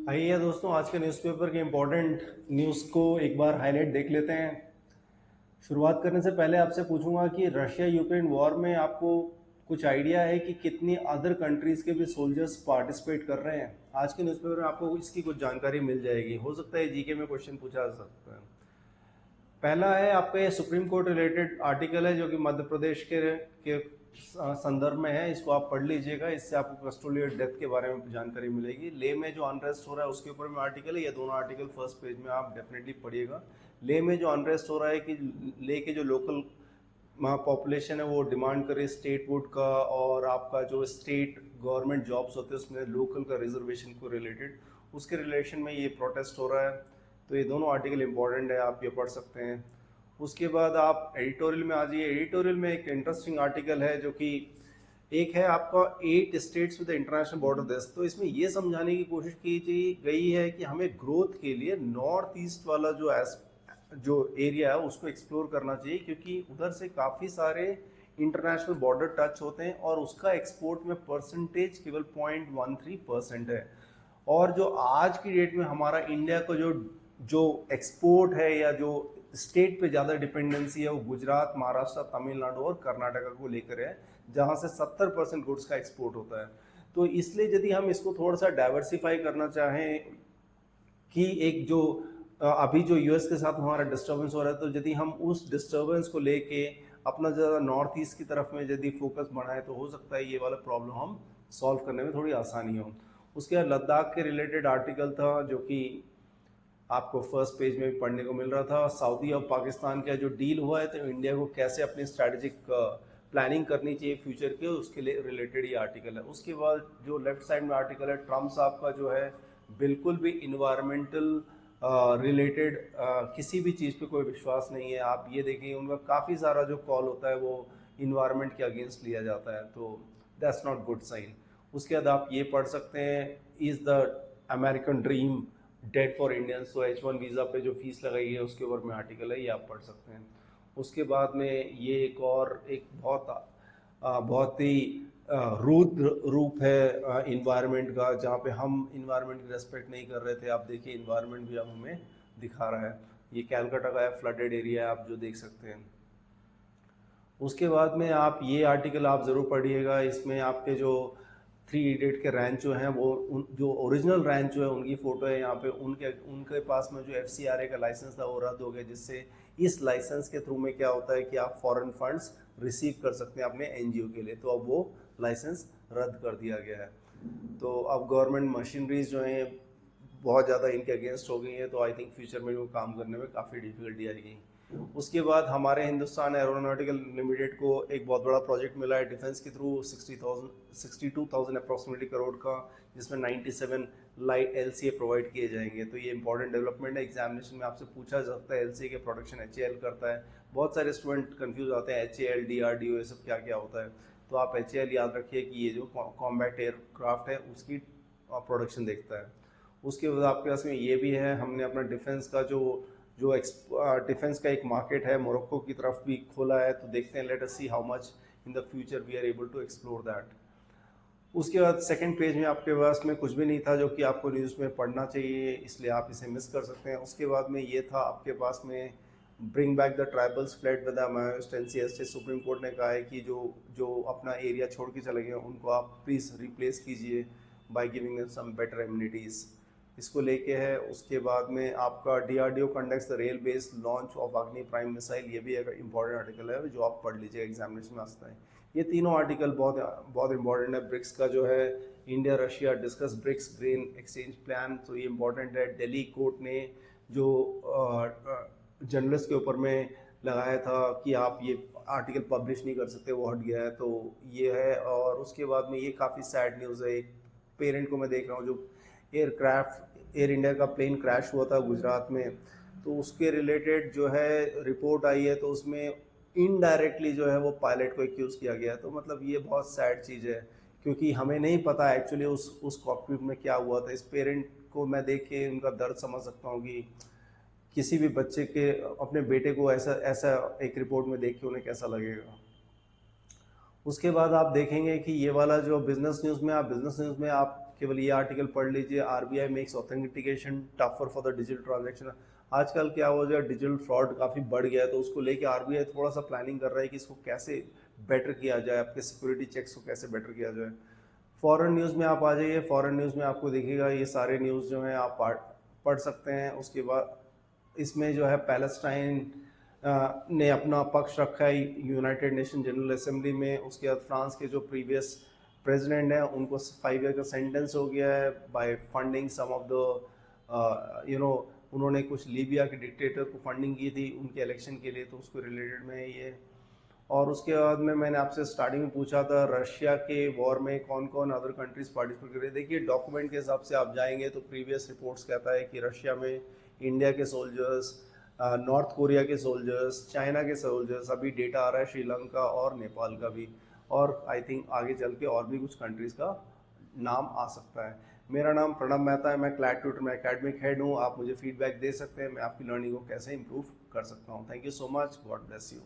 आइए दोस्तों, आज के न्यूज़पेपर के इम्पोर्टेंट न्यूज़ को एक बार हाईलाइट देख लेते हैं। शुरुआत करने से पहले आपसे पूछूंगा कि रशिया यूक्रेन वॉर में आपको कुछ आइडिया है कि कितनी अदर कंट्रीज़ के भी सोल्जर्स पार्टिसिपेट कर रहे हैं। आज के न्यूज़पेपर में आपको इसकी कुछ जानकारी मिल जाएगी। हो सकता है जीके में क्वेश्चन पूछा जा सकता है। पहला है आपका ये सुप्रीम कोर्ट रिलेटेड आर्टिकल है जो कि मध्य प्रदेश के संदर्भ में है। इसको आप पढ़ लीजिएगा, इससे आपको कस्टोडियल डेथ के बारे में जानकारी मिलेगी। ले में जो अनरेस्ट हो रहा है उसके ऊपर में आर्टिकल है। ये दोनों आर्टिकल फर्स्ट पेज में आप डेफिनेटली पढ़िएगा। ले में जो अनरेस्ट हो रहा है कि ले के जो लोकल पॉपुलेशन है वो डिमांड करे स्टेट वुड का, और आपका जो स्टेट गवर्नमेंट जॉब्स होते हैं उसमें लोकल का रिजर्वेशन को रिलेटेड, उसके रिलेशन में ये प्रोटेस्ट हो रहा है। तो ये दोनों आर्टिकल इंपॉर्टेंट है, आप ये पढ़ सकते हैं। उसके बाद आप एडिटोरियल में आ जाइए। एडिटोरियल में एक इंटरेस्टिंग आर्टिकल है जो कि एक है आपका 8 states with international border this. तो इसमें ये समझाने की कोशिश की गई है कि हमें ग्रोथ के लिए नॉर्थ ईस्ट वाला जो एरिया है उसको एक्सप्लोर करना चाहिए, क्योंकि उधर से काफ़ी सारे इंटरनेशनल बॉर्डर टच होते हैं और उसका एक्सपोर्ट में परसेंटेज केवल 0.13% है। और जो आज की डेट में हमारा इंडिया का जो जो एक्सपोर्ट है या जो स्टेट पे ज़्यादा डिपेंडेंसी है वो गुजरात, महाराष्ट्र, तमिलनाडु और कर्नाटका को लेकर है, जहाँ से 70% गुड्स का एक्सपोर्ट होता है। तो इसलिए यदि हम इसको थोड़ा सा डाइवर्सिफाई करना चाहें कि एक जो अभी जो यूएस के साथ हमारा डिस्टर्बेंस हो रहा है, तो यदि हम उस डिस्टर्बेंस को लेके अपना ज़्यादा नॉर्थ ईस्ट की तरफ में यदि फोकस बढ़ाएं तो हो सकता है ये वाला प्रॉब्लम हम सॉल्व करने में थोड़ी आसानी हो। उसके बाद लद्दाख के रिलेटेड आर्टिकल था जो कि आपको फर्स्ट पेज में भी पढ़ने को मिल रहा था। सऊदी और पाकिस्तान का जो डील हुआ है तो इंडिया को कैसे अपनी स्ट्रैटेजिक प्लानिंग करनी चाहिए फ्यूचर के, उसके लिए रिलेटेड ये आर्टिकल है। उसके बाद जो लेफ्ट साइड में आर्टिकल है ट्रम्प साहब का, जो है बिल्कुल भी इन्वायरमेंटल रिलेटेड किसी भी चीज़ पे कोई विश्वास नहीं है। आप ये देखिए उनका काफ़ी सारा जो कॉल होता है वो इन्वायरमेंट के अगेंस्ट लिया जाता है, तो दैट्स नॉट गुड साइन। उसके बाद आप ये पढ़ सकते हैं, is the American dream dead for Indians. तो H1 वीज़ा पे जो फीस लगाई है उसके ऊपर में आर्टिकल है, ये आप पढ़ सकते हैं। उसके बाद में ये एक बहुत ही रुद्र रूप है इन्वायरमेंट का, जहाँ पे हम इन्वायरमेंट की रेस्पेक्ट नहीं कर रहे थे। आप देखिए इन्वायरमेंट भी अब हमें दिखा रहा है। ये कैलकाटा का फ्लडेड एरिया है, आप जो देख सकते हैं। उसके बाद में आप ये आर्टिकल आप ज़रूर पढ़िएगा। इसमें आपके जो थ्री इडियट के रैंच जो हैं वो जो ओरिजिनल रैंच जो है उनकी फ़ोटो है यहाँ पे। उनके उनके पास में जो FCRA का लाइसेंस था वो रद्द हो गया, जिससे इस लाइसेंस के थ्रू में क्या होता है कि आप फॉरेन फंड्स रिसीव कर सकते हैं अपने NGO के लिए। तो अब वो लाइसेंस रद्द कर दिया गया है। तो अब गवर्नमेंट मशीनरीज जो हैं बहुत ज़्यादा इनके अगेंस्ट हो गई हैं, तो आई थिंक फ्यूचर में वो काम करने में काफ़ी डिफिकल्टी आएगी। उसके बाद हमारे हिंदुस्तान एरोनॉटिकल लिमिटेड को एक बहुत बड़ा प्रोजेक्ट मिला है डिफेंस के थ्रू, 62,000 अप्रॉक्सीमेटली करोड़ का, जिसमें 97 लाइट LCA प्रोवाइड किए जाएंगे। तो ये इंपॉर्टेंट डेवलपमेंट है। एग्जामिनेशन में आपसे पूछा जा सकता है LCA के प्रोडक्शन HAL करता है। बहुत सारे स्टूडेंट कंफ्यूज आते हैं HAL, DRDO ये सब क्या क्या होता है। तो आप HAL याद रखिए कि ये जो कॉम्बैट एयरक्राफ्ट है उसकी प्रोडक्शन देखता है। उसके बाद आपके पास में ये भी है, हमने अपना डिफेंस का जो जो डिफेंस का एक मार्केट है मोरक्को की तरफ भी खोला है। तो देखते हैं, let us see how much in the future we are able to explore that. उसके बाद सेकंड पेज में आपके पास में कुछ भी नहीं था जो कि आपको न्यूज़ में पढ़ना चाहिए, इसलिए आप इसे मिस कर सकते हैं। उसके बाद में ये था आपके पास में bring back the tribals flat with the मायोस्ट NCST। सुप्रीम कोर्ट ने कहा है कि जो जो अपना एरिया छोड़ के चले गए उनको आप प्लीज़ रिप्लेस कीजिए by giving them some better amenities. इसको लेके है। उसके बाद में आपका DRDO conducts the rail based launch of Agni prime missile. ये भी एक इंपॉर्टेंट आर्टिकल है जो आप पढ़ लीजिए, एग्जामिनेशन में आता है। ये तीनों आर्टिकल बहुत बहुत इंपॉर्टेंट है। ब्रिक्स का जो है India Russia discuss BRICS green exchange plan, तो ये इंपॉर्टेंट है। दिल्ली कोर्ट ने जो जर्नलिस्ट के ऊपर में लगाया था कि आप ये आर्टिकल पब्लिश नहीं कर सकते, वो हट गया है, तो ये है। और उसके बाद में ये काफ़ी सैड न्यूज़ है। एक पेरेंट को मैं देख रहा हूँ जो एयर इंडिया का प्लेन क्रैश हुआ था गुजरात में, तो उसके रिलेटेड जो है रिपोर्ट आई है, तो उसमें इनडायरेक्टली जो है वो पायलट को एक्यूज़ किया गया। तो मतलब ये बहुत सैड चीज़ है, क्योंकि हमें नहीं पता एक्चुअली उस कॉकपिट में क्या हुआ था। इस पेरेंट को मैं देख के उनका दर्द समझ सकता हूँ कि किसी भी बच्चे के अपने बेटे को ऐसा ऐसा एक रिपोर्ट में देख के उन्हें कैसा लगेगा। उसके बाद आप देखेंगे कि ये वाला जो बिजनेस न्यूज़ में आपके केवल ये आर्टिकल पढ़ लीजिए, RBI makes authentication tougher for the digital transaction. आजकल क्या हो जाए, डिजिटल फ्रॉड काफ़ी बढ़ गया है, तो उसको लेके आरबीआई थोड़ा सा प्लानिंग कर रहा है कि इसको कैसे बेटर किया जाए, आपके सिक्योरिटी चेक्स को कैसे बेटर किया जाए। फॉरेन न्यूज़ में आप आ जाइए, फॉरेन न्यूज़ में आपको देखिएगा ये सारे न्यूज़ जो हैं आप पढ़ सकते हैं। उसके बाद इसमें जो है पैलेस्टाइन ने अपना पक्ष रखा है यूनाइटेड नेशन जनरल असेंबली में। उसके बाद फ्रांस के जो प्रीवियस प्रेसिडेंट हैं उनको 5 ईयर का सेंटेंस हो गया है by funding some of the उन्होंने कुछ लीबिया के डिक्टेटर को फंडिंग की थी उनके इलेक्शन के लिए, तो उसको रिलेटेड में ये। और उसके बाद में मैंने आपसे स्टार्टिंग में पूछा था रशिया के वॉर में कौन कौन अदर कंट्रीज पार्टिसिपेट कर रहे। देखिए डॉक्यूमेंट के हिसाब से आप जाएंगे तो प्रीवियस रिपोर्ट्स कहता है कि रशिया में इंडिया के सोल्जर्स, नॉर्थ कोरिया के सोल्जर्स, चाइना के सोल्जर्स, अभी डेटा आ रहा है श्रीलंका और नेपाल का भी, और आई थिंक आगे चल के और भी कुछ कंट्रीज़ का नाम आ सकता है। मेरा नाम प्रणब मेहता है, मैं क्लैट ट्यूटर में एकेडमिक हेड हूँ। आप मुझे फीडबैक दे सकते हैं मैं आपकी लर्निंग को कैसे इंप्रूव कर सकता हूँ। Thank you so much, God bless you.